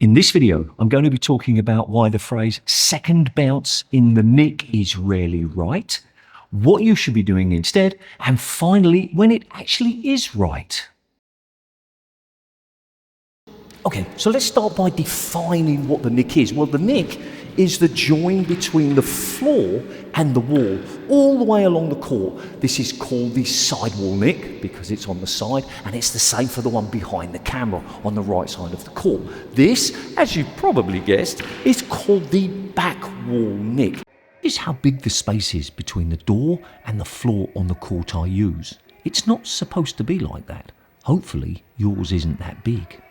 In this video, I'm going to be talking about why the phrase second bounce in the nick is rarely right, what you should be doing instead, and finally, when it actually is right. Okay, so let's start by defining what the nick is. Well, the nick is the join between the floor and the wall, all the way along the court. This is called the sidewall nick because it's on the side, and it's the same for the one behind the camera on the right side of the court. This, as you probably guessed, is called the back wall nick. Here's how big the space is between the door and the floor on the court I use. It's not supposed to be like that. Hopefully, yours isn't that big.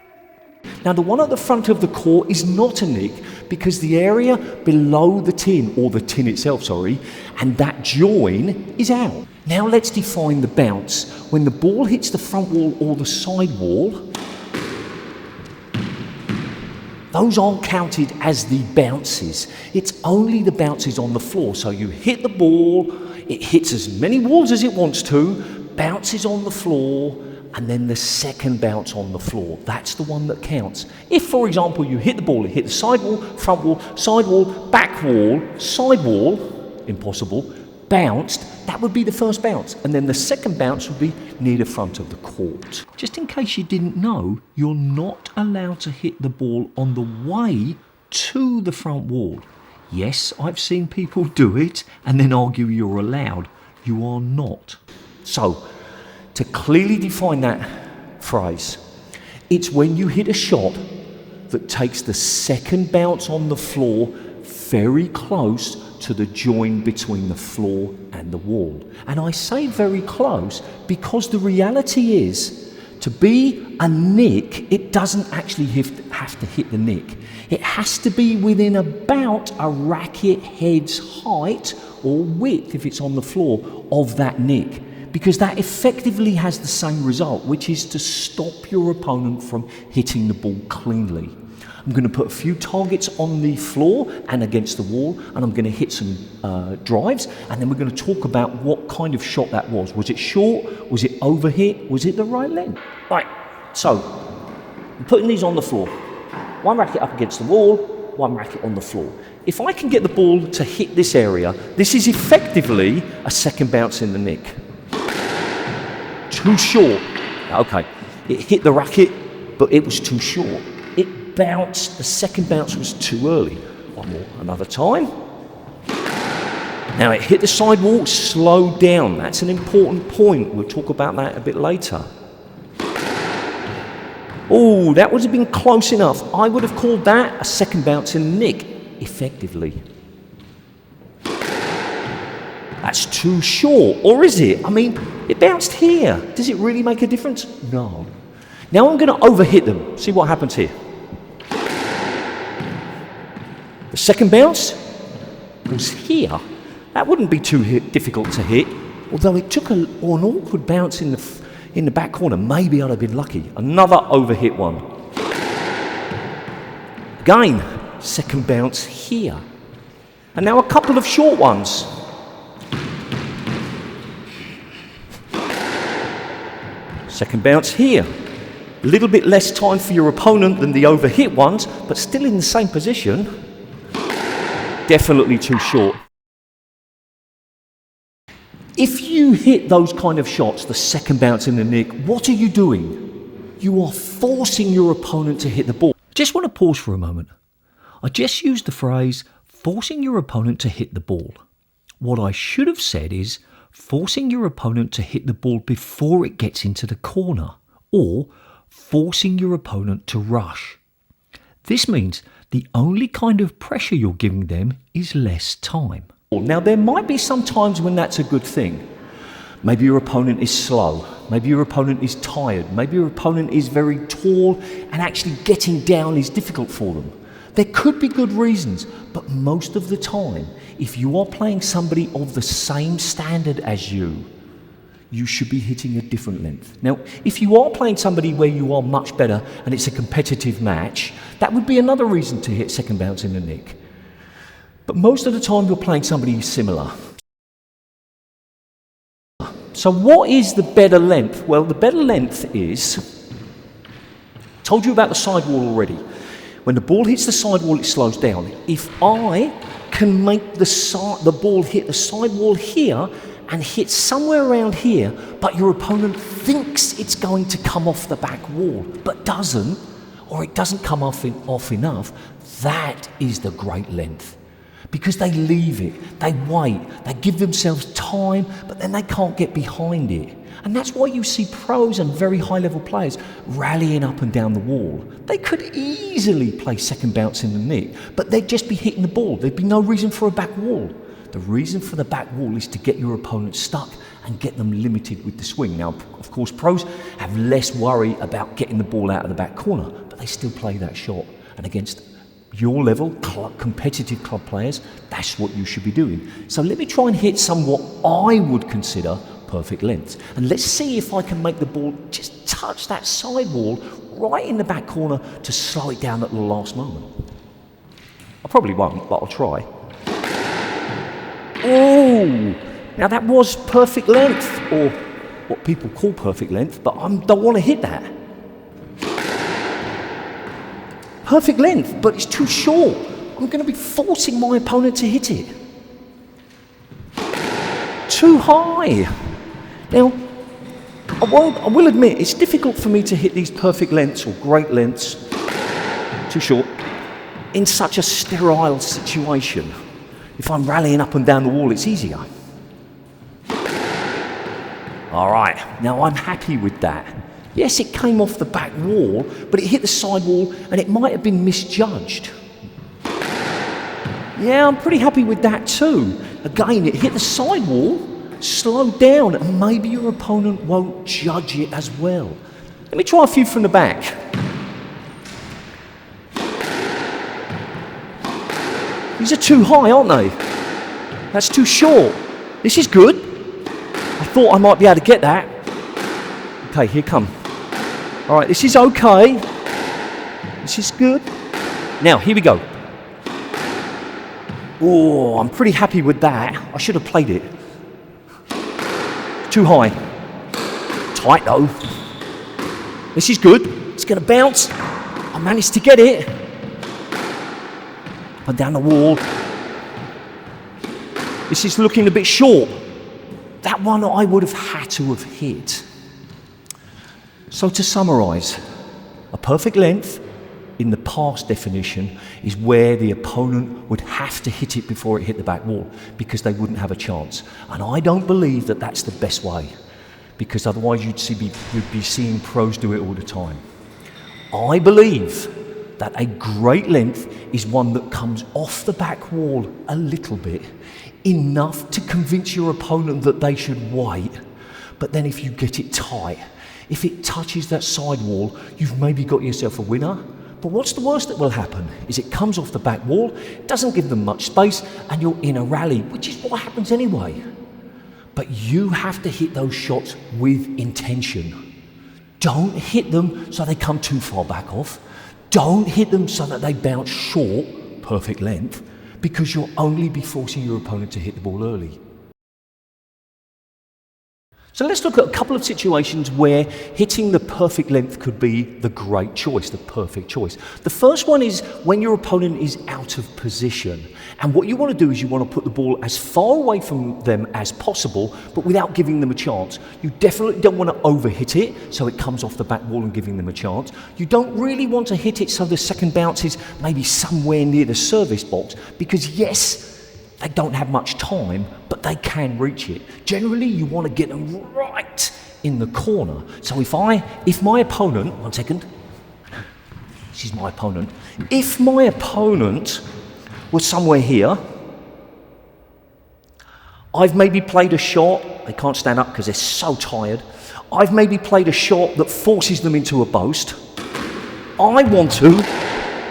Now, the one at the front of the court is not a nick because the area below the tin, or the tin itself, and that join is out. Now let's define the bounce. When the ball hits the front wall or the side wall, those aren't counted as the bounces. It's only the bounces on the floor. So you hit the ball, it hits as many walls as it wants to, bounces on the floor, and then the second bounce on the floor. That's the one that counts. If, for example, you hit the ball, it hit the side wall, front wall, side wall, back wall, side wall, impossible, bounced, that would be the first bounce. And then the second bounce would be near the front of the court. Just in case you didn't know, you're not allowed to hit the ball on the way to the front wall. Yes, I've seen people do it and then argue you're allowed. You are not. So, to clearly define that phrase, it's when you hit a shot that takes the second bounce on the floor very close to the join between the floor and the wall. And I say very close because the reality is, to be a nick, it doesn't actually have to hit the nick. It has to be within about a racket head's height or width, if it's on the floor, of that nick. Because that effectively has the same result, which is to stop your opponent from hitting the ball cleanly. I'm going to put a few targets on the floor and against the wall, and I'm going to hit some drives, and then we're going to talk about what kind of shot that was. Was it short? Was it overhit? Was it the right length? Right, so I'm putting these on the floor. One racket up against the wall, one racket on the floor. If I can get the ball to hit this area, this is effectively a second bounce in the nick. Too short. Okay, it hit the racket, but it was too short. It bounced, the second bounce was too early. One more, another time. Now it hit the sidewall, slowed down. That's an important point. We'll talk about that a bit later. Oh, that would have been close enough. I would have called that a second bounce in the nick, effectively. That's too short, or is it? I mean, it bounced here. Does it really make a difference? No. Now I'm going to overhit them. See what happens here. The second bounce was here. That wouldn't be too difficult to hit, although it took an awkward bounce in the back corner. Maybe I'd have been lucky. Another overhit one. Again, second bounce here. And now a couple of short ones. Second bounce here. A little bit less time for your opponent than the overhit ones, but still in the same position. Definitely too short. If you hit those kind of shots, the second bounce in the nick, what are you doing? You are forcing your opponent to hit the ball. Just want to pause for a moment. I just used the phrase, forcing your opponent to hit the ball. What I should have said is, forcing your opponent to hit the ball before it gets into the corner, or forcing your opponent to rush. This means the only kind of pressure you're giving them is less time. Now, there might be some times when that's a good thing. Maybe your opponent is slow. Maybe your opponent is tired. Maybe your opponent is very tall and actually getting down is difficult for them. There could be good reasons, but most of the time, if you are playing somebody of the same standard as you should be hitting a different length. Now, if you are playing somebody where you are much better and it's a competitive match, that would be another reason to hit second bounce in the nick. But most of the time, you're playing somebody similar. So what is the better length? Well, the better length is, told you about the sidewall already. When the ball hits the sidewall, it slows down. If I can make the ball hit the sidewall here and hit somewhere around here, but your opponent thinks it's going to come off the back wall, but doesn't, or it doesn't come off enough, that is the great length. Because they leave it, they wait, they give themselves time, but then they can't get behind it. And that's why you see pros and very high-level players rallying up and down the wall. They could easily play second bounce in the nick, but they'd just be hitting the ball. There'd be no reason for a back wall. The reason for the back wall is to get your opponent stuck and get them limited with the swing. Now, of course, pros have less worry about getting the ball out of the back corner, but they still play that shot. And against your level, competitive club players, that's what you should be doing. So let me try and hit some what I would consider perfect lengths. And let's see if I can make the ball just touch that sidewall right in the back corner to slow it down at the last moment. I probably won't, but I'll try. Oh, now that was perfect length, or what people call perfect length, but I don't want to hit that. Perfect length, but it's too short. I'm going to be forcing my opponent to hit it. Too high. Now, I will admit, it's difficult for me to hit these perfect lengths or great lengths, too short, in such a sterile situation. If I'm rallying up and down the wall, it's easier. All right, now I'm happy with that. Yes, it came off the back wall, but it hit the side wall and it might have been misjudged. Yeah, I'm pretty happy with that too. Again, it hit the side wall, slowed down, and maybe your opponent won't judge it as well. Let me try a few from the back. These are too high, aren't they? That's too short. This is good. I thought I might be able to get that. Okay, here come. All right, this is okay. This is good. Now, here we go. Oh, I'm pretty happy with that. I should have played it. Too high. Tight though. This is good. It's going to bounce. I managed to get it. Up and down the wall. This is looking a bit short. That one I would have had to have hit. So to summarise, a perfect length in the past definition is where the opponent would have to hit it before it hit the back wall because they wouldn't have a chance. And I don't believe that that's the best way, because otherwise you'd be seeing pros do it all the time. I believe that a great length is one that comes off the back wall a little bit, enough to convince your opponent that they should wait. But then if you get it tight, if it touches that side wall, you've maybe got yourself a winner. But what's the worst that will happen is it comes off the back wall, doesn't give them much space, and you're in a rally, which is what happens anyway. But you have to hit those shots with intention. Don't hit them so they come too far back off. Don't hit them so that they bounce short, perfect length, because you'll only be forcing your opponent to hit the ball early. So let's look at a couple of situations where hitting the perfect length could be the great choice, the perfect choice. The first one is when your opponent is out of position. And what you want to do is you want to put the ball as far away from them as possible, but without giving them a chance. You definitely don't want to overhit it so it comes off the back wall and giving them a chance. You don't really want to hit it so the second bounce is maybe somewhere near the service box, because yes, they don't have much time, but they can reach it. Generally, you want to get them right in the corner. So if my opponent, one second, this is my opponent. If my opponent was somewhere here, I've maybe played a shot, they can't stand up because they're so tired. I've maybe played a shot that forces them into a boast. I want to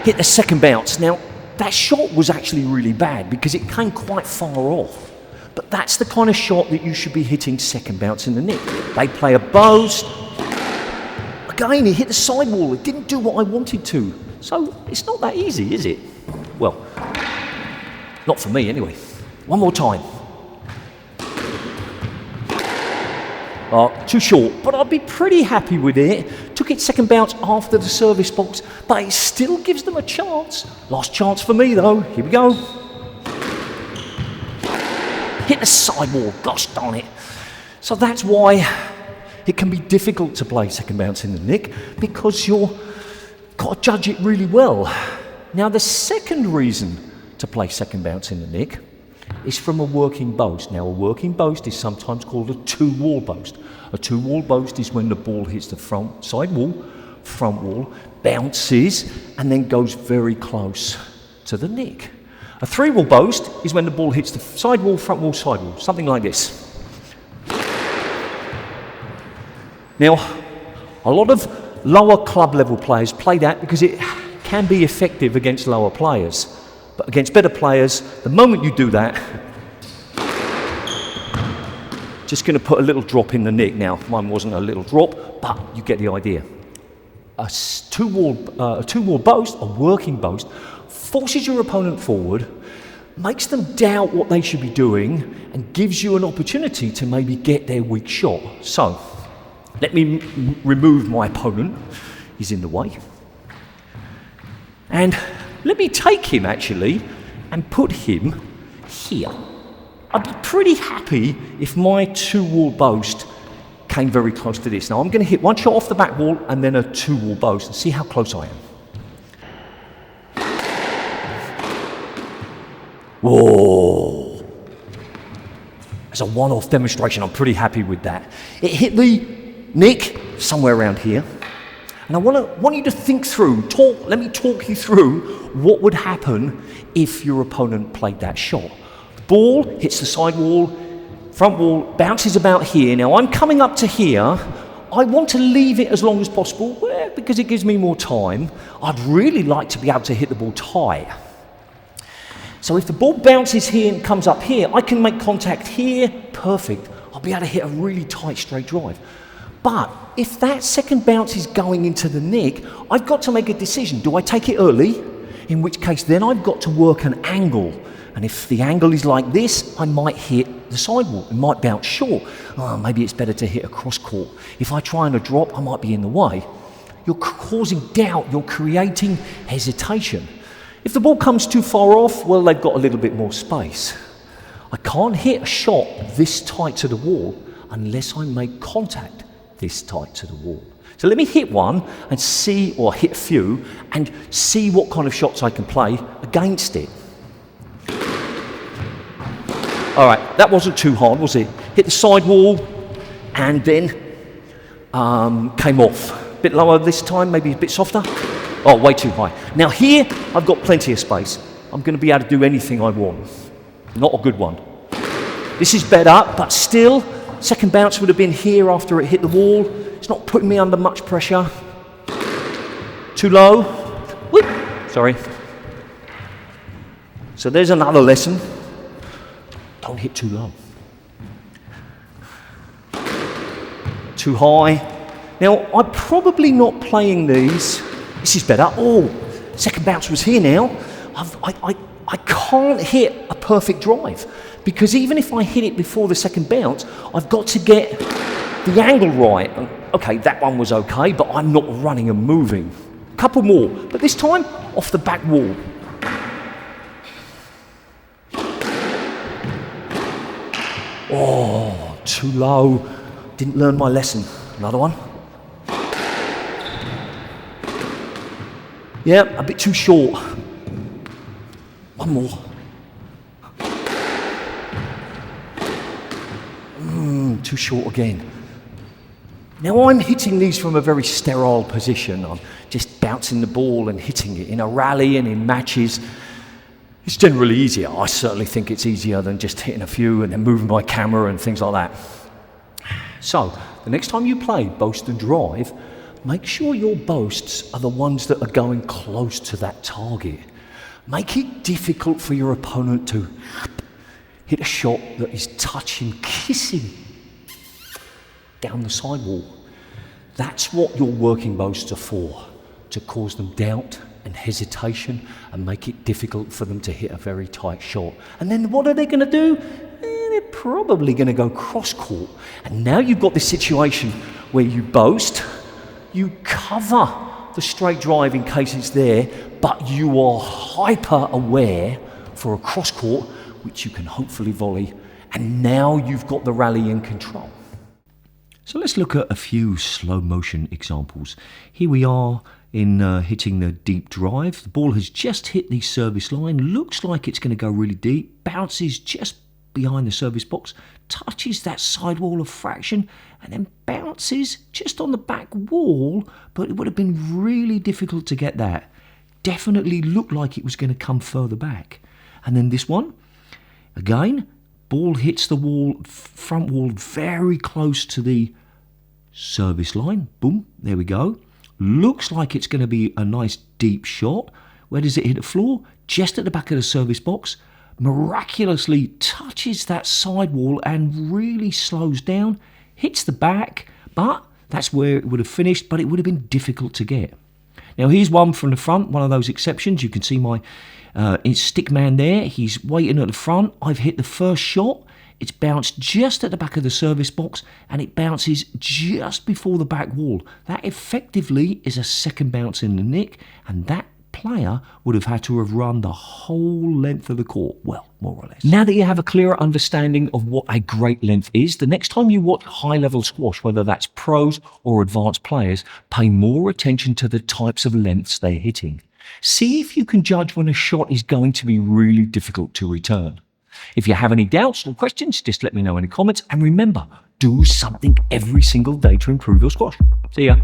hit the second bounce. Now, that shot was actually really bad because it came quite far off. But that's the kind of shot that you should be hitting second bounce in the nick. They play a boast. Again, he hit the sidewall. It didn't do what I wanted to. So it's not that easy, is it? Well, not for me anyway. One more time. Too short, but I'd be pretty happy with it. Took hit second bounce after the service box, but it still gives them a chance. Last chance for me though, here we go. Hit the sidewall, gosh darn it. So that's why it can be difficult to play second bounce in the nick, because you've got to judge it really well. Now the second reason to play second bounce in the nick is from a working boast. Now a working boast is sometimes called a two-wall boast. A two-wall boast is when the ball hits the front wall, bounces, and then goes very close to the nick. A three-wall boast is when the ball hits the side wall, something like this. Now, a lot of lower club level players play that because it can be effective against lower players. But against better players, the moment you do that, just going to put a little drop in the nick. Now, mine wasn't a little drop, but you get the idea. A two-wall boast, a working boast, forces your opponent forward, makes them doubt what they should be doing, and gives you an opportunity to maybe get their weak shot. So, let me remove my opponent. He's in the way. And let me take him, actually, and put him here. I'd be pretty happy if my two-wall boast came very close to this. Now, I'm going to hit one shot off the back wall and then a two-wall boast and see how close I am. Whoa! As a one-off demonstration, I'm pretty happy with that. It hit the nick somewhere around here. And I want you to think through, let me talk you through what would happen if your opponent played that shot. The ball hits the side wall, front wall, bounces about here. Now I'm coming up to here. I want to leave it as long as possible because it gives me more time. I'd really like to be able to hit the ball tight. So if the ball bounces here and comes up here, I can make contact here, perfect. I'll be able to hit a really tight straight drive. But if that second bounce is going into the nick, I've got to make a decision. Do I take it early? In which case, then I've got to work an angle. And if the angle is like this, I might hit the sidewall. It might bounce short. Oh, maybe it's better to hit a cross court. If I try on a drop, I might be in the way. You're causing doubt. You're creating hesitation. If the ball comes too far off, well, they've got a little bit more space. I can't hit a shot this tight to the wall unless I make contact this tight to the wall. So let me hit one and see, or hit a few, and see what kind of shots I can play against it. All right, that wasn't too hard, was it? Hit the side wall and then came off. A bit lower this time, maybe a bit softer. Oh, way too high. Now here, I've got plenty of space. I'm going to be able to do anything I want. Not a good one. This is better, but still, second bounce would have been here after it hit the wall. It's not putting me under much pressure. Too low. Whoop. Sorry. So there's another lesson. Don't hit too low. Too high. Now, I'm probably not playing these. This is better. Oh, second bounce was here now. I can't hit a perfect drive because even if I hit it before the second bounce, I've got to get the angle right. Okay, that one was okay, but I'm not running and moving. A couple more, but this time off the back wall. Oh, too low. Didn't learn my lesson. Another one. Yeah, a bit too short. One more. Too short again. Now I'm hitting these from a very sterile position. I'm just bouncing the ball and hitting it. In a rally and in matches, it's generally easier. I certainly think it's easier than just hitting a few and then moving my camera and things like that. So, the next time you play boast and drive, make sure your boasts are the ones that are going close to that target. Make it difficult for your opponent to hit a shot that is touching, kissing down the sidewall. That's what your working boasts are for, to cause them doubt and hesitation and make it difficult for them to hit a very tight shot. And then what are they going to do? They're probably going to go cross court. And now you've got this situation where you boast, You cover the straight drive in case it's there, but you are hyper aware for a cross court, which you can hopefully volley, and now you've got the rally in control. So let's look at a few slow motion examples. Here we are in hitting the deep drive. The ball has just hit the service line, looks like it's going to go really deep, bounces just behind the service box, touches that sidewall a fraction, and then bounces just on the back wall, but it would have been really difficult to get that. Definitely looked like it was going to come further back. And then this one, again, ball hits the wall, front wall, very close to the service line. Boom, there we go. Looks like it's going to be a nice deep shot. Where does it hit the floor? Just at the back of the service box. Miraculously touches that sidewall and really slows down. Hits the back, but that's where it would have finished, but it would have been difficult to get. Now here's one from the front, one of those exceptions. You can see my stick man there. He's waiting at the front. I've hit the first shot. It's bounced just at the back of the service box, and it bounces just before the back wall. That effectively is a second bounce in the nick, and that player would have had to have run the whole length of the court. Well, more or less. Now that you have a clearer understanding of what a great length is, the next time you watch high-level squash, whether that's pros or advanced players, pay more attention to the types of lengths they're hitting. See if you can judge when a shot is going to be really difficult to return. If you have any doubts or questions, just let me know in the comments. And remember, do something every single day to improve your squash. See ya.